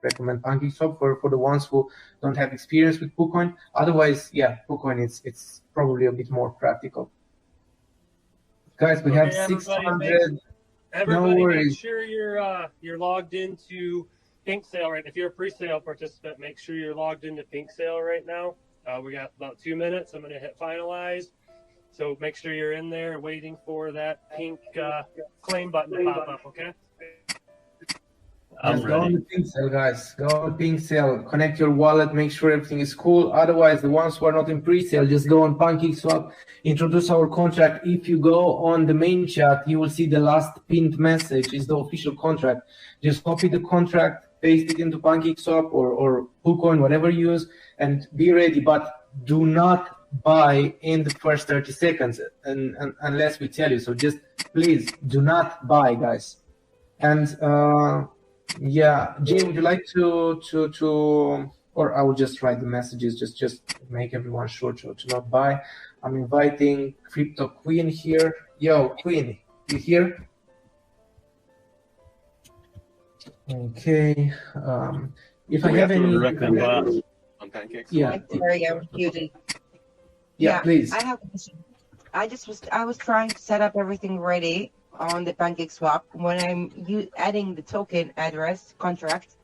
recommend Pancakeswap for the ones who don't have experience with KuCoin. Otherwise, yeah, KuCoin it's probably a bit more practical. Guys, we have 600. Everybody, make sure you're logged into Pink Sale right. If you're a pre-sale participant, make sure you're logged into Pink Sale right now. We got about 2 minutes. I'm going to hit finalize. So make sure you're in there waiting for that pink claim button to pop up, okay? Just go on the Pink Sale, guys. Go on the Pink Sale. Connect your wallet. Make sure everything is cool. Otherwise, the ones who are not in pre-sale, just go on Pancakeswap. Introduce our contract. If you go on the main chat, you will see the last pinned message is the official contract. Just copy the contract, paste it into Pancakeswap or KuCoin, whatever you use, and be ready. But do not buy in the first 30 seconds unless we tell you. So just please do not buy, guys. And yeah, Jay, would you like to or I will just write the messages, just make everyone sure to not buy. I'm inviting Crypto Queen here. Yo, Queen, you here? Okay. If I have any on Pancakes. Yeah. Sorry, I was muted. Yeah, please. I have a question. I was trying to set up everything ready on the Pancakeswap. When I'm adding the token address contract,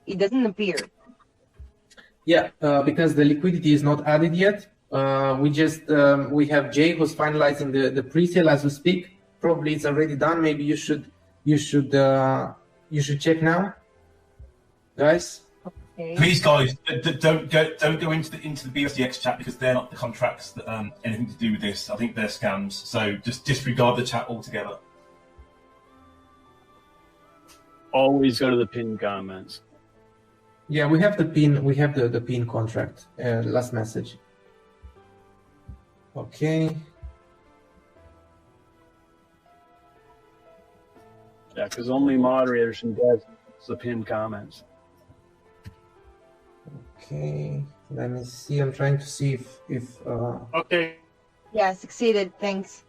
it doesn't appear. Yeah, because the liquidity is not added yet. We have Jay who's finalizing the pre-sale as we speak. Probably it's already done. Maybe you should check now, guys. Okay. Please, guys, don't go into the BSDX chat because they're not the contracts that anything to do with this. I think they're scams. So just disregard the chat altogether. Always go to the pinned comments. Yeah, we have the pin. We have the pin contract. Last message. Okay. Yeah, because only moderators can get the pinned comments. Okay. Let me see. I'm trying to see if. Okay. Yeah, succeeded. Thanks.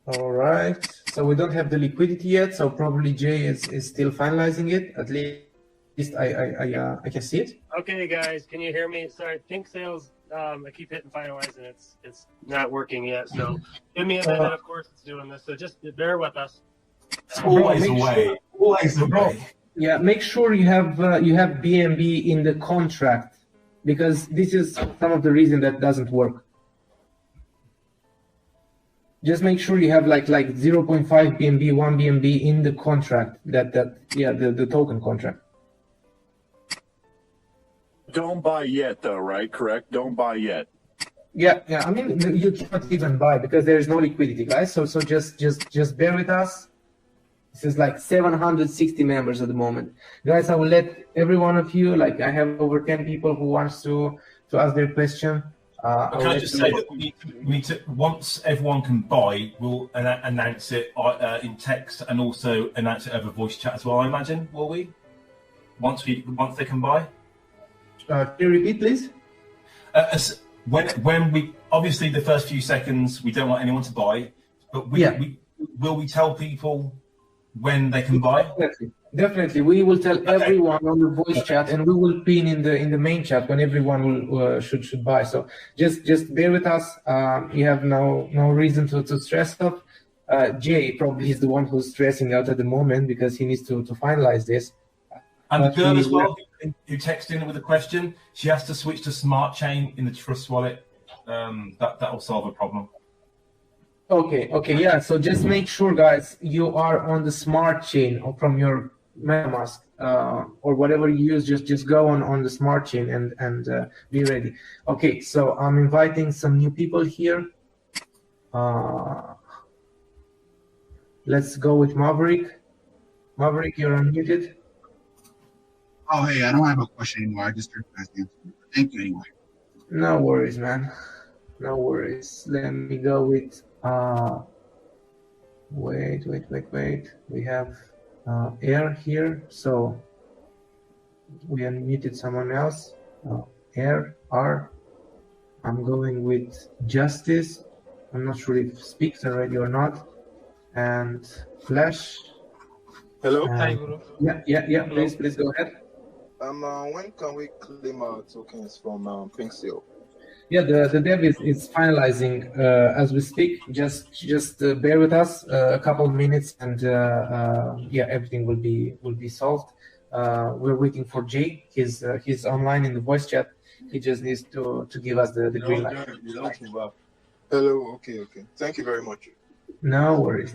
All right. So we don't have the liquidity yet. So probably Jay is still finalizing it. At least I can see it. Okay, guys, can you hear me? Sorry, Pink Sales. I keep hitting finalize and it's not working yet. So give me a minute. Of course, it's doing this. So just bear with us. It's always away. Always away. Yeah, make sure you have BNB in the contract because this is some of the reason that doesn't work. Just make sure you have like 0.5 BNB, 1 BNB in the contract. The token contract. Don't buy yet, though, right? Correct. Don't buy yet. Yeah. I mean, you cannot even buy because there is no liquidity, guys. So just bear with us. This is like 760 members at the moment, guys. I will let every one of you. Like I have over 10 people who wants to ask their question. Can I just say that we need to, once everyone can buy, we'll announce it in text and also announce it over voice chat as well. I imagine, will we? Once they can buy. Can you repeat, please? When we obviously the first few seconds we don't want anyone to buy, but will we tell people when they can buy? Definitely. We will tell everyone on the voice chat, and we will pin in the main chat when everyone will should buy. So just bear with us. You have no reason to stress up. Jay probably is the one who's stressing out at the moment because he needs to finalize this. And the girl as well who texted in with a question, she has to switch to Smart Chain in the Trust wallet. That will solve a problem. Okay, yeah. So just make sure, guys, you are on the Smart Chain or from your Metamask or whatever you use. Just go on the Smart Chain and be ready. Okay, so I'm inviting some new people here. Let's go with Maverick. Maverick, you're unmuted. Oh, hey, I don't have a question anymore. I just heard the answer. Thank you anyway. No worries, man. No worries. Let me go with wait. We have Air here, so we unmuted someone else. Air R. I'm going with Justice. I'm not sure if speaks already or not. And Flash. Hello? Yeah. Please go ahead. When can we claim our tokens from PinkSale? Yeah, the dev is finalizing as we speak. Just bear with us a couple of minutes, and yeah, everything will be solved. We're waiting for Jay. He's online in the voice chat. He just needs to give us the green light. Hello. Okay. Thank you very much. No worries.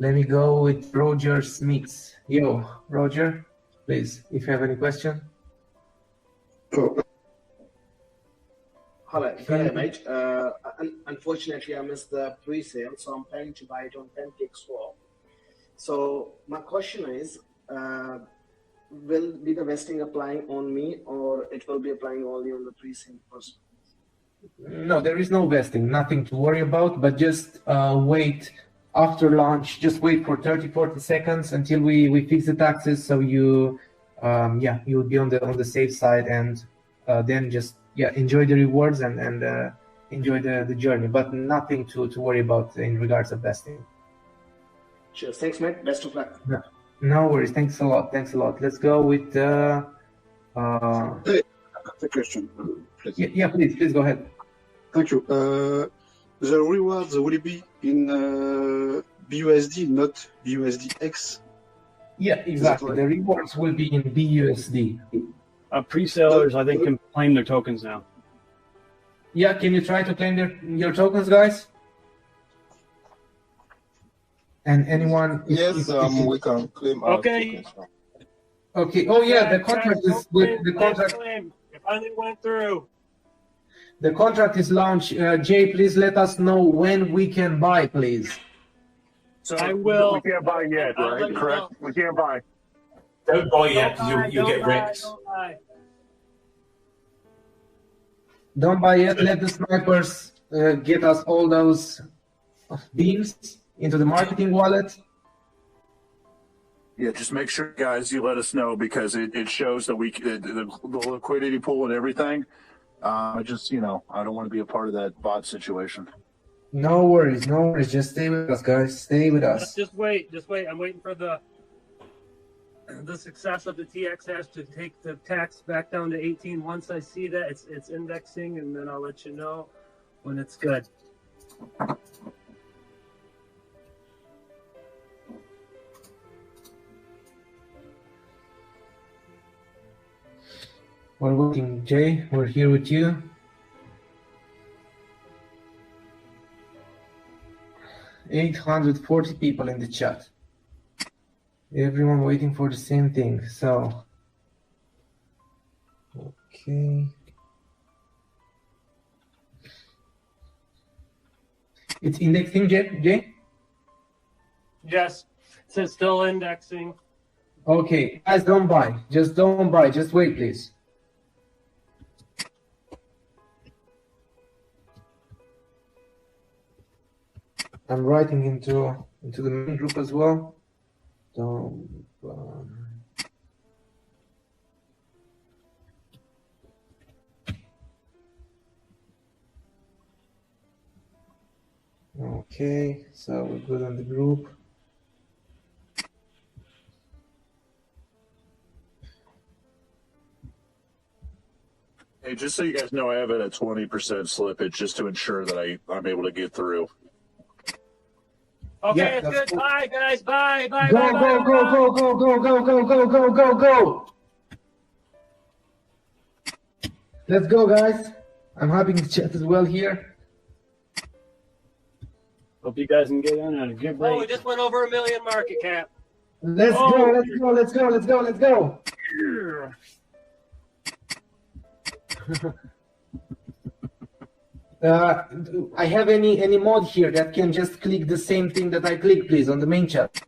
Let me go with Roger Smith. Yo, Roger, please, if you have any question. Hello, mate. Unfortunately, I missed the pre-sale, so I'm planning to buy it on Pancakeswap. So my question is, will be the vesting applying on me, or it will be applying only on the pre-sale person? No, there is no vesting, nothing to worry about, but just wait after launch, just wait for 30-40 seconds until we fix the taxes, so you will be on the safe side, and then just enjoy the rewards and enjoy the journey, but nothing to worry about in regards of vesting. Cheers. Thanks, mate. Best of luck. No worries. Thanks a lot. Let's go with the Hey, the question, please. yeah, please go ahead. Thank you. The rewards will be in BUSD, not BUSDX. Yeah, exactly. The rewards will be in BUSD. Pre-sellers, I think, can claim their tokens now. Yeah, can you try to claim your tokens, guys? And anyone? Yes, we can claim our tokens. Okay. Oh yeah, the contract is with the contract. It finally went through. The contract is launched. Jay, please let us know when we can buy, please. So I will. We can't buy yet, right? Correct? We can't buy. Don't buy yet because you'll get wrecked. Don't buy yet. Let the snipers get us all those beams into the marketing wallet. Yeah, just make sure, guys, you let us know, because it shows that the liquidity pool and everything. I don't want to be a part of that bot situation. No worries. Just stay with us, guys. Stay with us. Just wait. I'm waiting for the success of the TX hash to take the tax back down to 18. Once I see that it's indexing, and then I'll let you know when it's good. We're waiting, Jay. We're here with you. $840 people in the chat. Everyone waiting for the same thing. So, okay. It's indexing, Jay? Yes. It says still indexing. Okay, guys, don't buy. Just don't buy. Just wait, please. I'm writing into the main group as well. Don't buy. Okay, so we're good on the group. Hey, just so you guys know, I have it at 20% slippage, just to ensure that I'm able to get through. Okay, Yeah, it's good. cool. Bye, guys. Bye. Go. Let's go, guys. I'm having the chat as well here. Hope you guys can get in at a good rate. Oh, we just went over 1 million market cap. Let's go. I have any mod here that can just click the same thing that I click, please, on the main chat.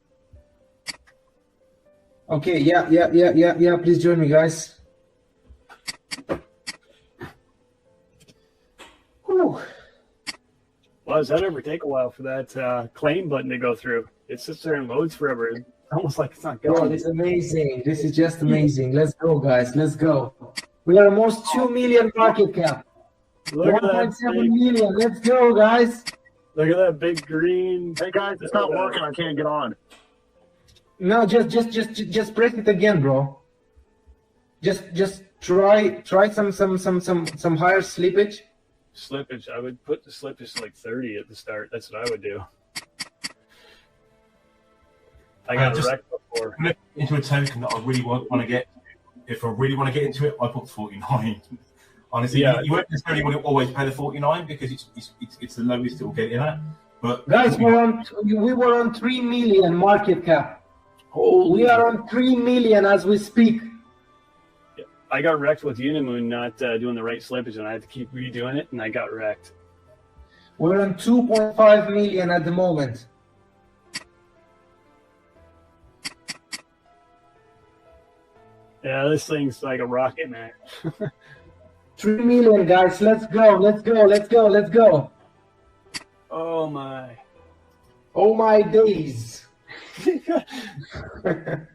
Okay, yeah. Please join me, guys. Whew. Well, does that ever take a while for that claim button to go through? It sits there and loads forever. It's almost like it's not going. Oh, this is amazing. This is just amazing. Let's go, guys. Let's go. We are almost 2 million market cap. 1.7 million. Let's go, guys. Look at that big green. Hey, guys, it's not working. I can't get on. No, just press it again, bro. Just try some higher slippage. Slippage. I would put the slippage to like 30 at the start. That's what I would do. I got a wreck before. Into a token that I really want to get. If I really want to get into it, I put 49. Honestly, Yeah. you won't necessarily want to always pay the 49 because it's the lowest it will get in at. But Guys, we were on 3 million market cap. We are on 3 million as we speak. I got wrecked with Unimoon not doing the right slippage, and I had to keep redoing it, and I got wrecked. We're on 2.5 million at the moment. Yeah, this thing's like a rocket, man. 3 million, guys. Let's go. Let's go. Let's go. Let's go. Oh my. Oh my days. Yeah,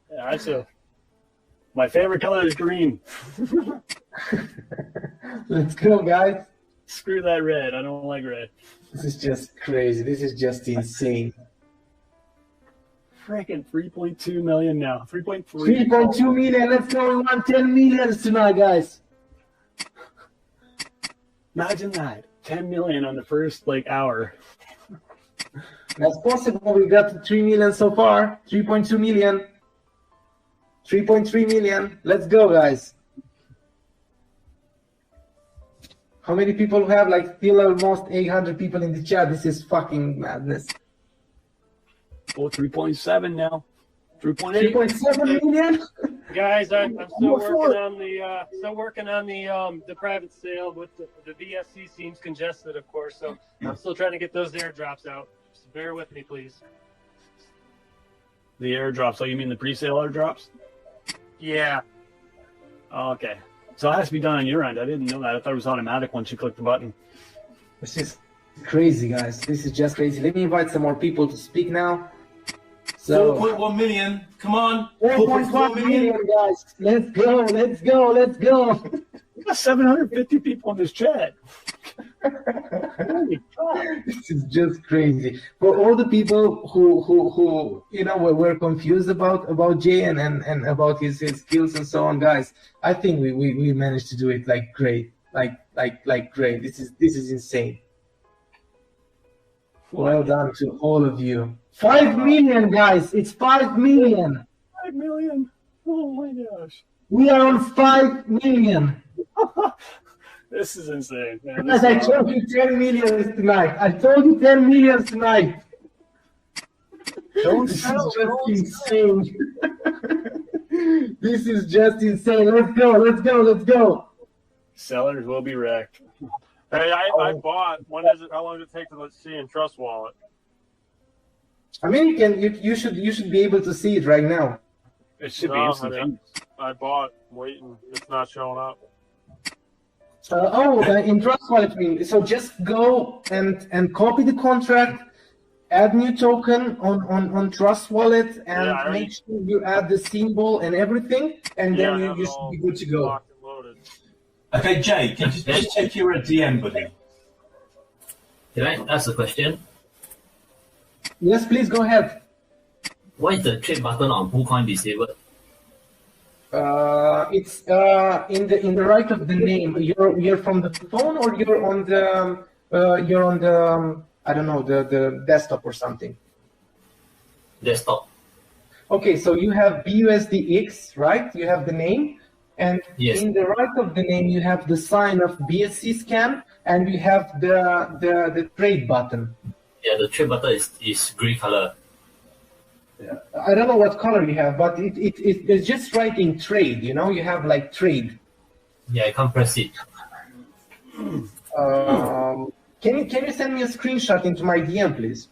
that's my favorite color is green. Let's go, guys. Screw that red. I don't like red. This is just crazy. This is just insane. Freaking 3.2 million now. 3.3. 3.2 million. Let's go. We want 10 millions tonight, guys. Imagine that. 10 million on the first hour. That's possible. We got 3 million so far. 3.2 million. 3.3 million. Let's go, guys. How many people have still almost 800 people in the chat? This is fucking madness. Oh, 3.7 now. 3.8. 3.7 million? Guys, I'm still working on the private sale with the VSC seems congested, of course. So I'm still trying to get those airdrops out. Just bear with me, please. The airdrops. So you mean the pre-sale airdrops? Yeah. Oh, okay. So it has to be done on your end. I didn't know that. I thought it was automatic once you click the button. This is crazy, guys. This is just crazy. Let me invite some more people to speak now. So 4.1 million. Come on. 4.1 million, guys. Let's go. Let's go. Let's go. We got 750 people in this chat. Holy God. This is just crazy. For all the people who were confused about Jay and about his skills and so on, guys, I think we managed to do it great. Great. This is insane. Well done to all of you. 5 million, guys. It's 5 million. 5 million. Oh my gosh. We are on 5 million. This is insane, man. Guys, I told you 10 million tonight. I told you 10 million tonight. Don't This sell, is just insane. This is just insane. Let's go. Let's go. Let's go. Sellers will be wrecked. Hey, I bought. How long does it take to see in Trust Wallet? I mean, you should be able to see it right now. It should be instantaneous. I bought. Waiting. It's not showing up. In Trust Wallet, so just go and copy the contract, add new token on Trust Wallet, and make sure you add the symbol and everything, and then you should be good to go. Okay, Jay, can you just check your DM, buddy? Can I ask a question? Yes, please go ahead. Why is the trade button on KuCoin disabled? It's in the right of the name. You're from the phone, or you're on the I don't know, the desktop or something. Desktop. Okay, so you have BUSDX, right? You have the name, and yes. In the right of the name you have the sign of BSC scan, and you have the trade button. Yeah, the trade button is green color. Yeah. I don't know what color you have, but it's just writing trade. You have trade. Yeah, I can't press it. Can you send me a screenshot into my DM, please?